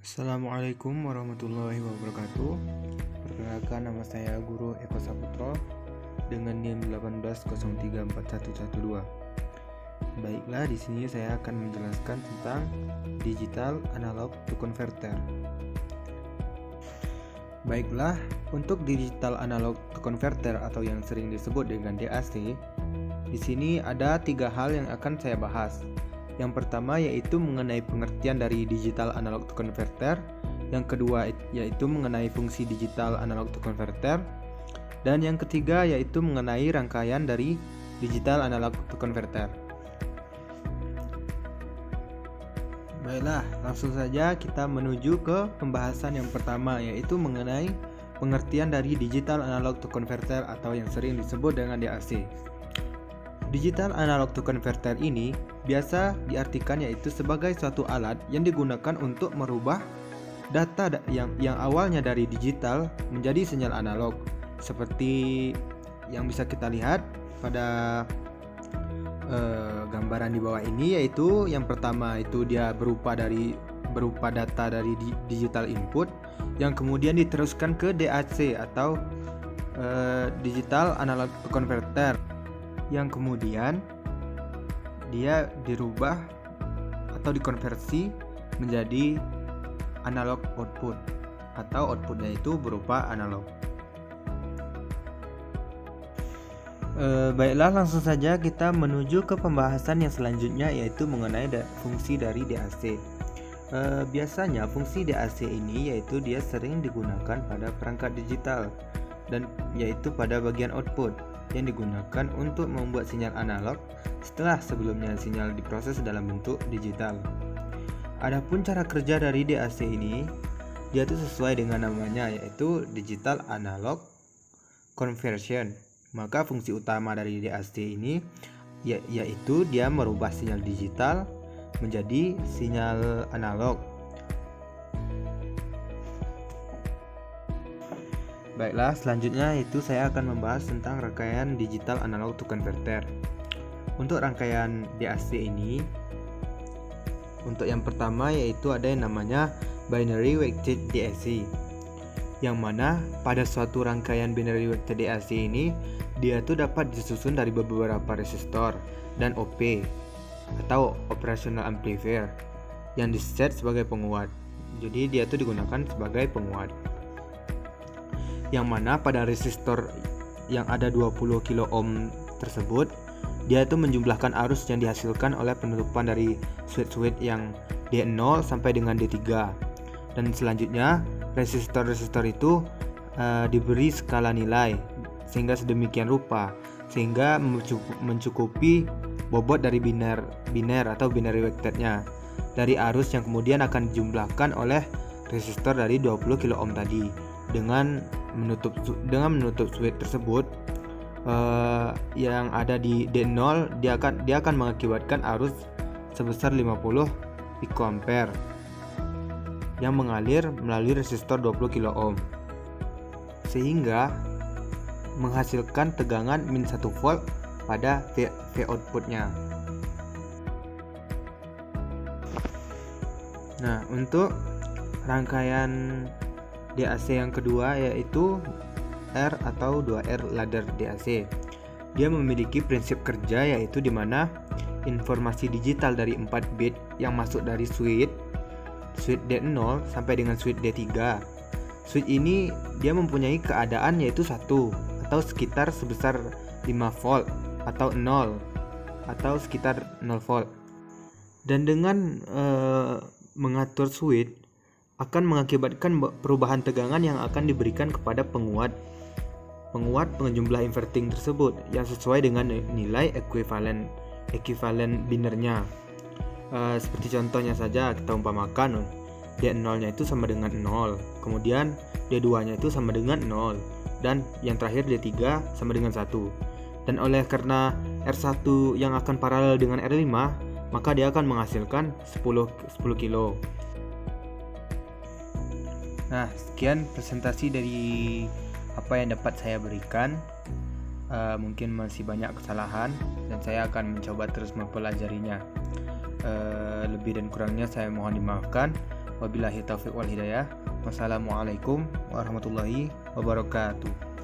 Assalamualaikum warahmatullahi wabarakatuh. Perkenalkan, nama saya Guru Eko Saputro dengan NIM 180341112. Baiklah, di sini saya akan menjelaskan tentang digital analog to converter. Baiklah, untuk digital analog to converter atau yang sering disebut dengan DAC, di sini ada 3 hal yang akan saya bahas. Yang pertama yaitu mengenai pengertian dari digital analog to converter. Yang kedua yaitu mengenai fungsi digital analog to converter. Dan yang ketiga yaitu mengenai rangkaian dari digital analog to converter. Baiklah, langsung saja kita menuju ke pembahasan yang pertama, yaitu mengenai pengertian dari digital analog to converter atau yang sering disebut dengan DAC. Digital analog to converter ini biasa diartikan yaitu sebagai suatu alat yang digunakan untuk merubah data yang awalnya dari digital menjadi sinyal analog, seperti yang bisa kita lihat pada gambaran di bawah ini, yaitu yang pertama itu dia berupa data dari digital input yang kemudian diteruskan ke DAC atau digital analog to converter, yang kemudian dia dirubah atau dikonversi menjadi analog output atau outputnya itu berupa analog. Baiklah, langsung saja kita menuju ke pembahasan yang selanjutnya, yaitu mengenai fungsi dari DAC. Biasanya fungsi DAC ini yaitu dia sering digunakan pada perangkat digital dan yaitu pada bagian output yang digunakan untuk membuat sinyal analog setelah sebelumnya sinyal diproses dalam bentuk digital. Adapun cara kerja dari DAC ini, dia itu sesuai dengan namanya, yaitu digital analog conversion. Maka fungsi utama dari DAC ini yaitu dia merubah sinyal digital menjadi sinyal analog. Baiklah, selanjutnya itu saya akan membahas tentang rangkaian digital analog to converter. Untuk rangkaian DAC ini, untuk yang pertama yaitu ada yang namanya binary weighted DAC, yang mana pada suatu rangkaian binary weighted DAC ini dia tuh dapat disusun dari beberapa resistor dan OP atau operational amplifier yang diset sebagai penguat. Jadi dia tuh digunakan sebagai penguat, yang mana pada resistor yang ada 20 kilo ohm tersebut dia itu menjumlahkan arus yang dihasilkan oleh penutupan dari switch yang D0 sampai dengan D3, dan selanjutnya resistor-resistor itu diberi skala nilai sehingga sedemikian rupa sehingga mencukupi bobot dari biner atau binary weighted-nya dari arus yang kemudian akan dijumlahkan oleh resistor dari 20 kilo ohm tadi. Dengan menutup switch tersebut yang ada di D0, dia akan mengakibatkan arus sebesar 50 picoampere yang mengalir melalui resistor 20 kilo ohm sehingga menghasilkan tegangan min 1 volt pada V outputnya. Nah, untuk rangkaian DAC yang kedua yaitu R atau 2R ladder DAC. Dia memiliki prinsip kerja yaitu dimana informasi digital dari 4 bit yang masuk dari switch D0 sampai dengan switch D3. Switch ini dia mempunyai keadaan yaitu 1 atau sekitar sebesar 5 volt atau 0 atau sekitar 0 volt. Dan dengan mengatur switch akan mengakibatkan perubahan tegangan yang akan diberikan kepada penguat penjumlah inverting tersebut yang sesuai dengan nilai ekuivalen binernya. Seperti contohnya saja kita umpamakan D0 nya itu sama dengan 0, kemudian D2 nya itu sama dengan 0, dan yang terakhir D3 sama dengan 1. Dan oleh karena R1 yang akan paralel dengan R5, maka dia akan menghasilkan 10 kilo. Nah, sekian presentasi dari apa yang dapat saya berikan. Mungkin masih banyak kesalahan dan saya akan mencoba terus mempelajarinya. Lebih dan kurangnya saya mohon dimaafkan. Wabillahi taufiq wal hidayah. Wassalamualaikum warahmatullahi wabarakatuh.